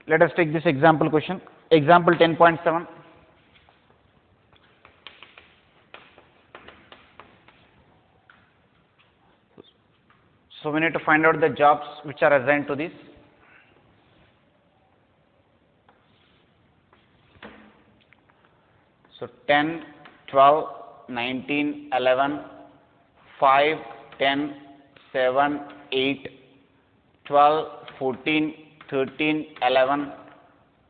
Let us take this example question. Example 10.7. So we need to find out the jobs which are assigned to this. So 10, 12, 19, 11, 5, 10, 7, 8, 12, 14, 13, 11,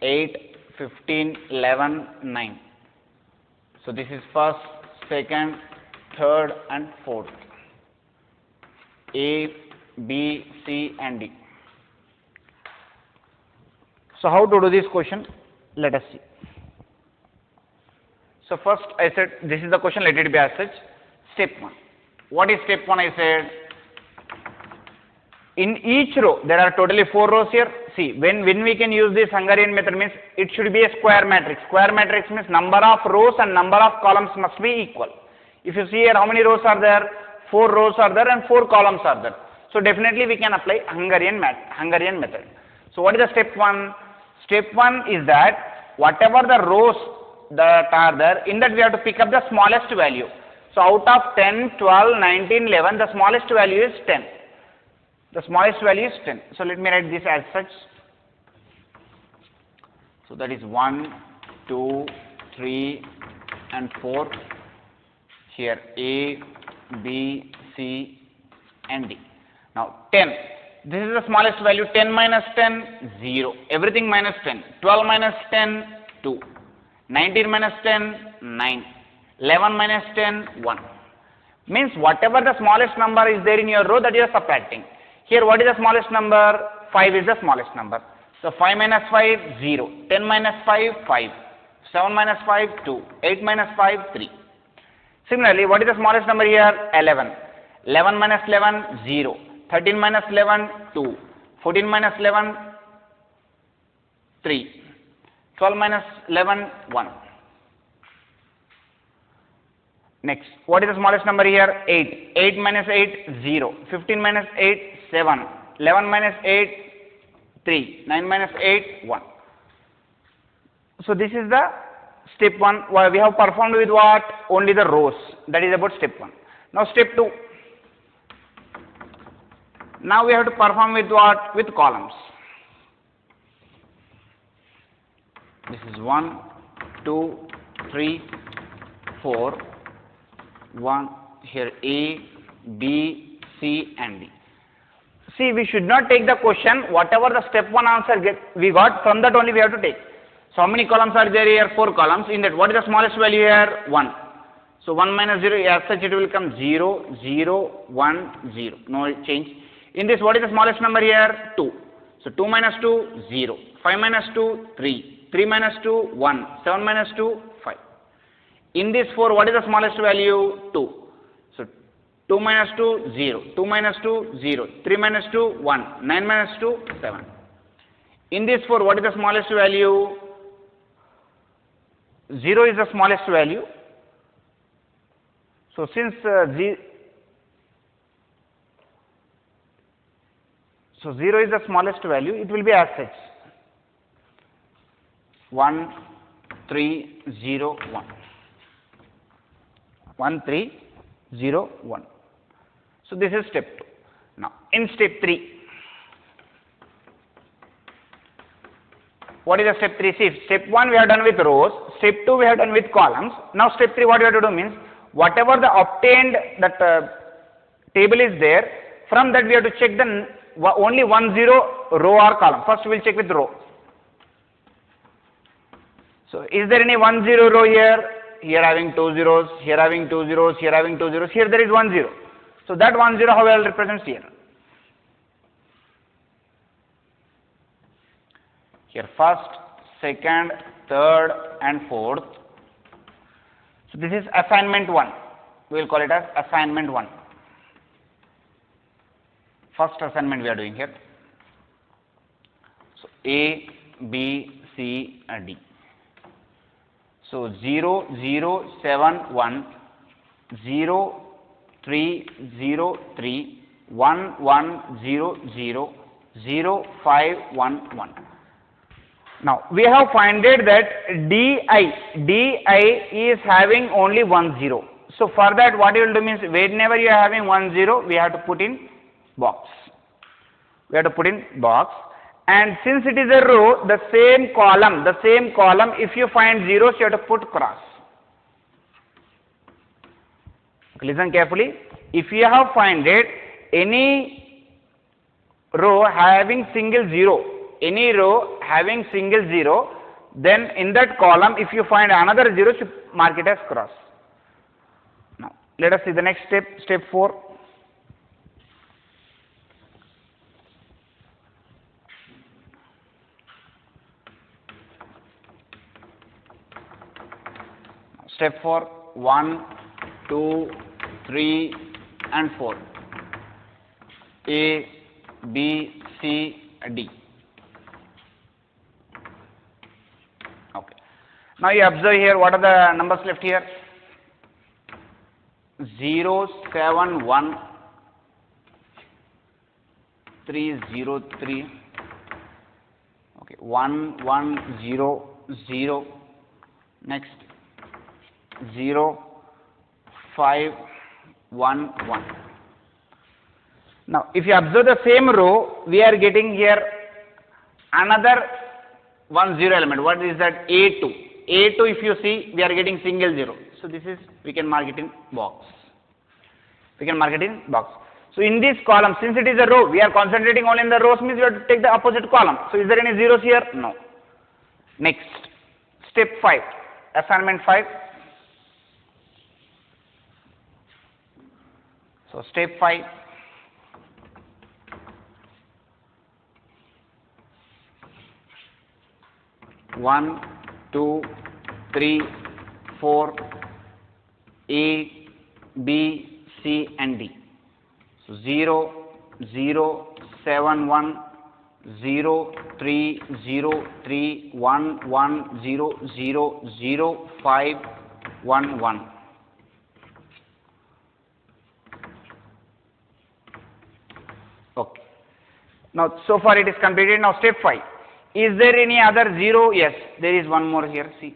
8, 15, 11, 9. So this is first, second, third and fourth. A, B, C and D. So how to do this question? Let us see. So first I said this is the question, let it be as such. Step 1. What is step 1? I said in each row there are totally 4 rows here. See, when we can use this Hungarian method means it should be a square matrix. Square matrix means number of rows and number of columns must be equal. If you see here how many rows are there? 4 rows are there and 4 columns are there. So definitely we can apply Hungarian method. So what is the step 1? Step 1 is that whatever the rows that are there, in that we have to pick up the smallest value. So out of 10, 12, 19, 11, the smallest value is 10. The smallest value is 10. So let me write this as such. So that is 1, 2, 3 and 4. Here A, B, C and D. Now 10. This is the smallest value. 10 minus 10, 0. Everything minus 10. 12 minus 10, 2. 19 minus 10, 9. 11 minus 10, 1. Means whatever the smallest number is there in your row, that you are subtracting. Here what is the smallest number? 5 is the smallest number. So 5 minus 5, 0. 10 minus 5, 5. 7 minus 5, 2. 8 minus 5, 3. Similarly, what is the smallest number here? 11. 11 minus 11, 0. 13 minus 11, 2. 14 minus 11, 3. 12 minus 11, 1. Next, what is the smallest number here? 8. 8 minus 8, 0. 15 minus 8, 7. 11 minus 8, 3. 9 minus 8, 1. So this is the step 1. We have performed with what? Only the rows. That is about step 1. Now step 2. Now we have to perform with what? With columns. This is 1, 2, 3, 4. 1 here A, B, C and D. See, we should not take the question whatever the step 1 answer we got, from that only we have to take. So how many columns are there here? 4 columns. In that what is the smallest value here? 1. So 1 minus 0, as such it will come 0, 0, 1, 0. No change. In this what is the smallest number here? 2. So 2 minus 2, 0. 5 minus 2, 3. 3 minus 2, 1. 7 minus 2, 5. In this 4, what is the smallest value? 2. So 2 minus 2, 0. 2 minus 2, 0. 3 minus 2, 1. 9 minus 2, 7. In this 4, what is the smallest value? 0 is the smallest value. So since 0 is the smallest value, it will be as such. 1, 3, 0, 1. 1, 3, 0, 1. So this is step 2. Now in step 3, what is the step 3? See, step 1 we have done with rows, step 2 we have done with columns. Now step 3 what we have to do means, whatever the obtained that table is there, from that we have to check the only 1 0 row or column. First we will check with row. So is there any 1 0 row here? Here having 2 zeros, here having 2 zeros, here having 2 zeros, here there is 1 0. So that 1 0 how I will represent here? Here first, second, third and fourth. So this is assignment 1. We will call it as assignment 1. First assignment we are doing here. So A, B, C and D. So 0, 0, 7, 1, 0, 3, 0, 3, 1, 1, 0, 0, 0, 5, 1, 1. Now we have finded that di is having only 1 0. So for that what you will do means whenever you are having 1 0 we have to put in box. We have to put in box, and since it is a row, the same column if you find zeros you have to put cross. Listen carefully. If you have finded any row having single zero, then in that column if you find another zero, you mark it as cross. Now let us see the next step, step 4. Step 4, 1, 2, 3 and 4. A, B, C, D. Okay. Now you observe here what are the numbers left here. 0, 7, 1, 3, 0, 3. Okay. 1, 1, 0, 0. Next. 0, 5, 1, 1. Now, if you observe the same row, we are getting here another 1 0 element. What is that? A2. A2, if you see, we are getting single 0. So this is, we can mark it in box. So in this column, since it is a row, we are concentrating only in the rows, means we have to take the opposite column. So is there any zeros here? No. Next, step 5, assignment 5. So step 5, one, 2, 3, 4, A, B, C and D. So 0, 0, 7, 1, 0, 3, 0, 3, 1, 1, 0, 0, 0, 5, 1, 1. Okay. Now, so far it is completed. Now, step 5. Is there any other 0? Yes, there is one more here. See.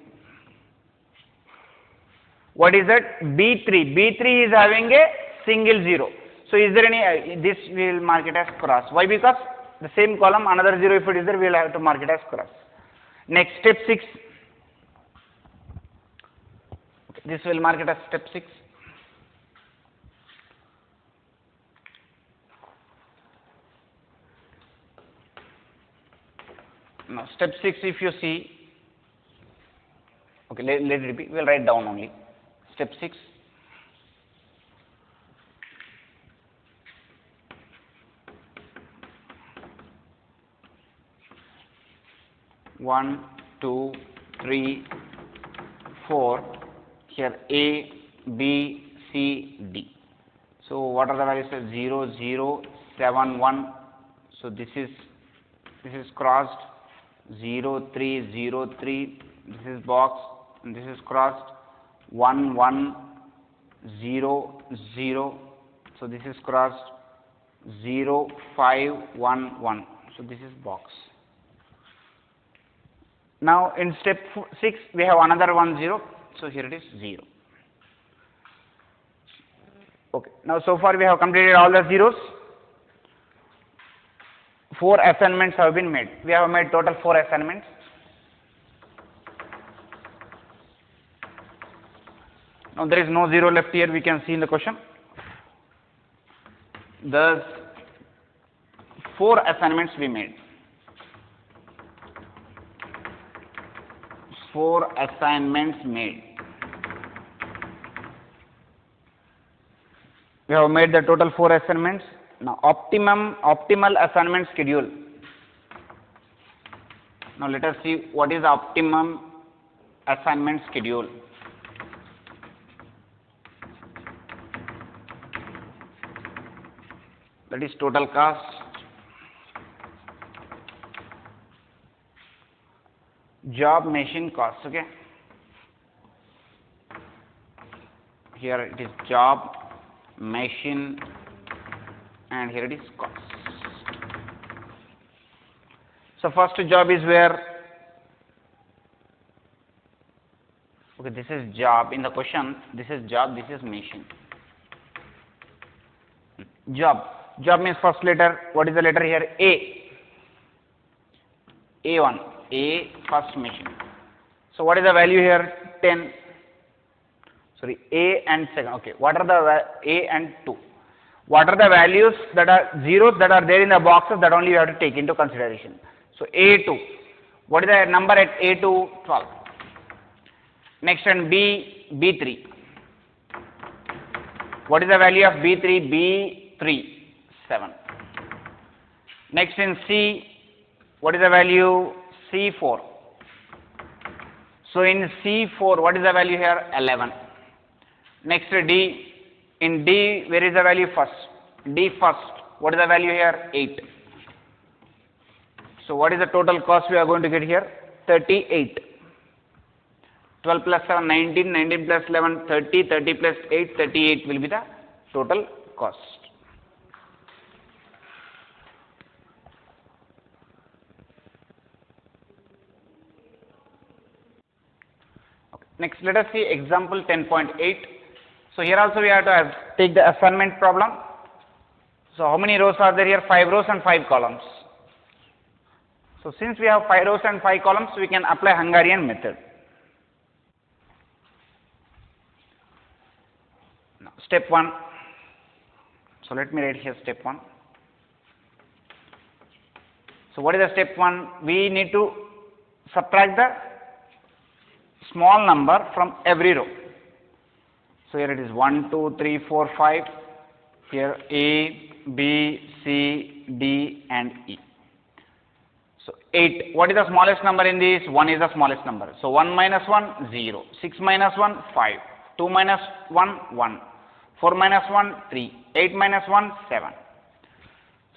What is that? B3. B3 is having a single 0. So, is there any, this we will mark it as cross. Why? Because the same column, another 0 if it is there, we will have to mark it as cross. Next, step 6. Okay, this will mark it as step 6. Now, step 6, if you see, okay, let it be, we will write down only. Step 6. One, 2, 3, 4. Here A, B, C, D. So what are the values? 0, 0, 7, 1. So this is crossed. 0, 3, 0, 3. This is box. And this is crossed. 1, 1, 0, 0. So this is crossed. 0, 5, 1, 1. So this is box. Now in step 6 we have another 1 0. So here it is 0. Okay. Now so far we have completed all the zeros. 4 assignments have been made. We have made total 4 assignments. Now there is no 0 left here, we can see in the question. Thus 4 assignments we made. 4 assignments made. We have made the total 4 assignments. Now optimal assignment schedule. Now let us see what is the optimum assignment schedule. That is total cost, job machine cost. Okay, here it is job, machine, and here it is cost. So first job is where Okay, this is job. In the question, this is job, this is machine. Job. Job means first letter. What is the letter here? A. A1. A, first machine. So what is the value here? 10. Sorry, A and second. Okay, what are the A and 2? What are the values that are zeros that are there in the boxes, that only you have to take into consideration. So A2. What is the number at A2? 12. Next one B3. What is the value of B3? B3, 7. Next in C, what is the value? C4. So in C4, what is the value here? 11. Next D. In D, where is the value first? D first. What is the value here? 8. So what is the total cost we are going to get here? 38. 12 plus 7, 19, 19 plus 11, 30, 30 plus 8, 38 will be the total cost. Okay. Next, let us see example 10.8. So here also we have to take the assignment problem. So how many rows are there here? 5 rows and 5 columns. So since we have 5 rows and 5 columns, we can apply Hungarian method. Now, step 1. So let me write here step 1. So what is the step 1? We need to subtract the small number from every row. So here it is 1, 2, 3, 4, 5. Here A, B, C, D and E. So 8. What is the smallest number in this? 1 is the smallest number. So 1 minus 1, 0. 6 minus 1, 5. 2 minus 1, 1. 4 minus 1, 3. 8 minus 1, 7.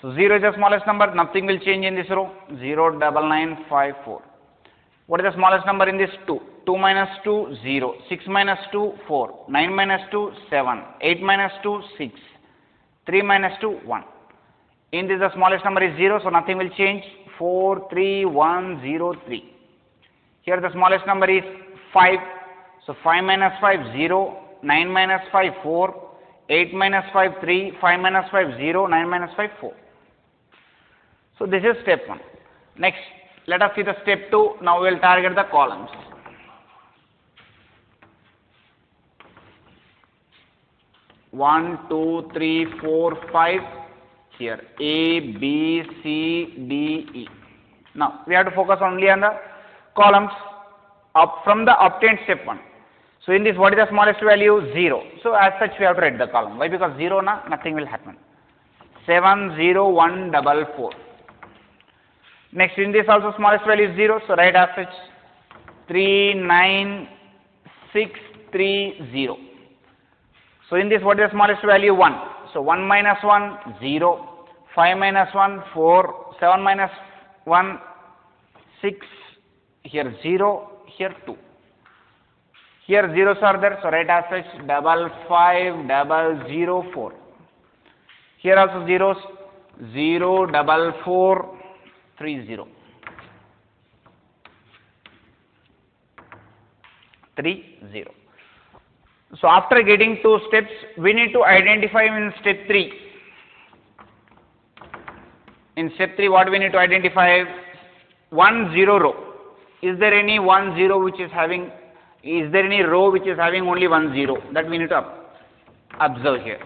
So 0 is the smallest number. Nothing will change in this row. 0, 9, 9, 5, 4. What is the smallest number in this? 2. 2 minus 2, 0. 6 minus 2, 4. 9 minus 2, 7. 8 minus 2, 6. 3 minus 2, 1. In this the smallest number is 0, so nothing will change. 4, 3, 1, 0, 3. Here the smallest number is 5. So 5 minus 5, 0. 9 minus 5, 4. 8 minus 5, 3. 5 minus 5, 0. 9 minus 5, 4. So this is step 1. Next, let us see the step 2. Now we will target the columns. One, 2, 3, 4, 5. Here A, B, C, D, E. Now we have to focus only on the columns up from the obtained step 1. So in this, what is the smallest value? 0. So as such we have to write the column. Why? Because 0 nothing will happen. 7, 0, 1, 4, 4. Next, in this also smallest value is 0. So write as such 3, 9, 6, 3, 0. So in this, what is the smallest value? 1. So 1 minus 1, 0. 5 minus 1, 4. 7 minus 1, 6. Here 0. Here 2. Here zeros are there. So write as such 5, 5, 0, 4. Here also zeros. 0, 4, 4, 3, 0. 3, 0. So after getting 2 steps, we need to identify in step 3. In step 3, what we need to identify? 1 0 row. Is there any 1 0 which is having? Is there any row which is having only 1 0? That we need to observe here.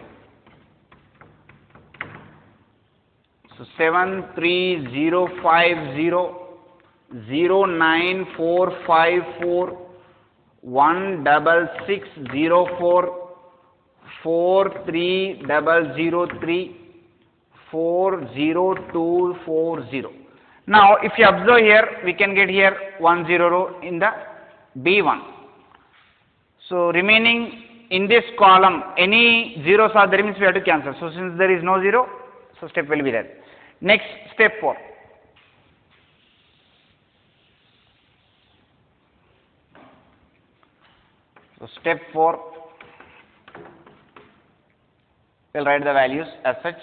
So 7 3 0 5 0 0 9 4 5 4 1 6 0 4 4 3 0 3 4 0 2 4 0. Now if you observe here, we can get here 1 0 row in the B1. So remaining in this column, any zeros are there, means we have to cancel. So since there is no 0, so step will be there. Next, step 4. So step 4, we'll write the values as such.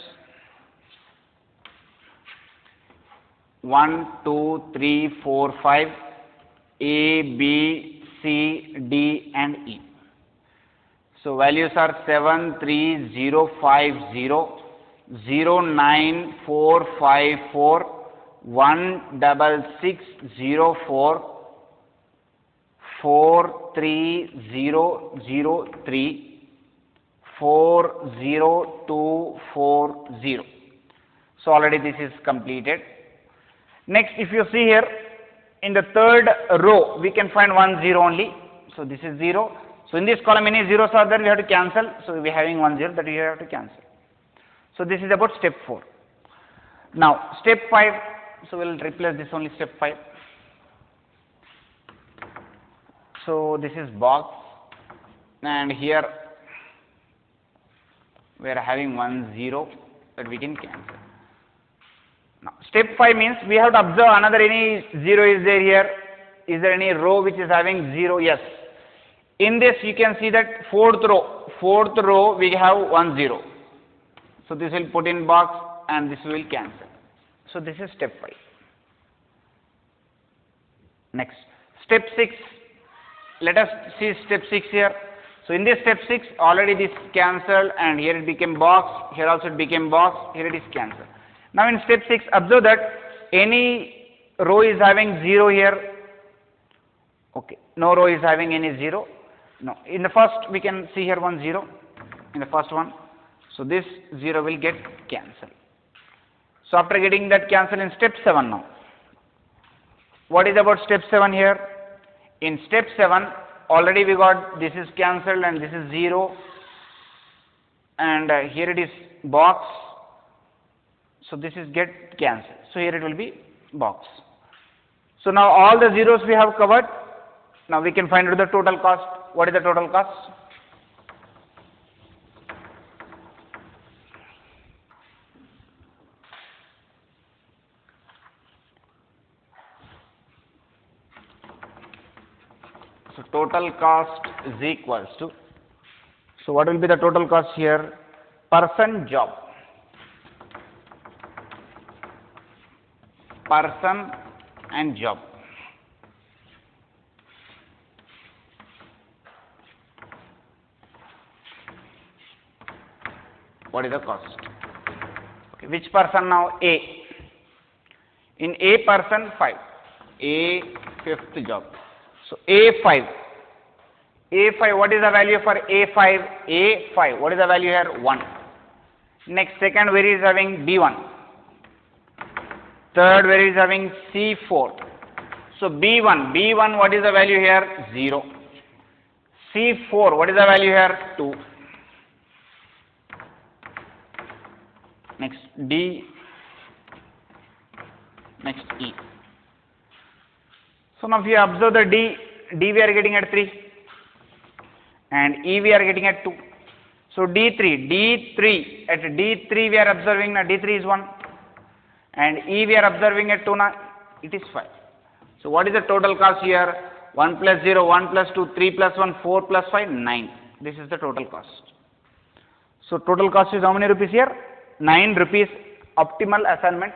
1 2 3 4 5. A, B, C, D and E. So values are 73050, 09454, 16604, 43003, 40240. So already this is completed. Next, if you see here, in the third row, we can find 1 0 only. So this is 0. So in this column, any zeros are there, we have to cancel. So we are having 1 0 that we have to cancel. So this is about step 4. Now step 5. So we will replace this only step 5. So this is box, and here we are having 1 0 that we can cancel. Now step 5 means we have to observe another any 0 is there here. Is there any row which is having 0? Yes. In this you can see that fourth row we have 1 0. So this will put in box and this will cancel. So this is step 5. Next, step 6. Let us see step 6 here. So in this step 6, already this cancelled, and here it became box, here also it became box, here it is cancelled. Now in step 6, observe that any row is having 0 here. Okay, no row is having any 0. No, in the first we can see here 1 0 in the first one. So this 0 will get cancelled. So after getting that cancelled in step 7 now. What is about step 7 here? In step 7, already we got this is cancelled and this is 0, and here it is box. So this is get cancelled. So here it will be box. So now all the zeros we have covered. Now we can find out the total cost. What is the total cost? So total cost is equals to, so what will be the total cost here? Person job. Person and job. What is the cost? Okay, which person now? A. In A person 5. A fifth job. So A5. A5, what is the value for A5? A5, what is the value here? 1. Next, second, where is having B1? Third, where is having C4? So B1, what is the value here? 0. C4, what is the value here? 2. Next, D. Next, E. So now if you observe the D we are getting at 3 and E we are getting at 2. So D3 at D3 we are observing now D3 is 1 and E we are observing at 2 now it is 5. So what is the total cost here? 1 plus 0, 1 plus 2, 3 plus 1, 4 plus 5, 9. This is the total cost. So total cost is how many rupees here? 9 rupees optimal assignment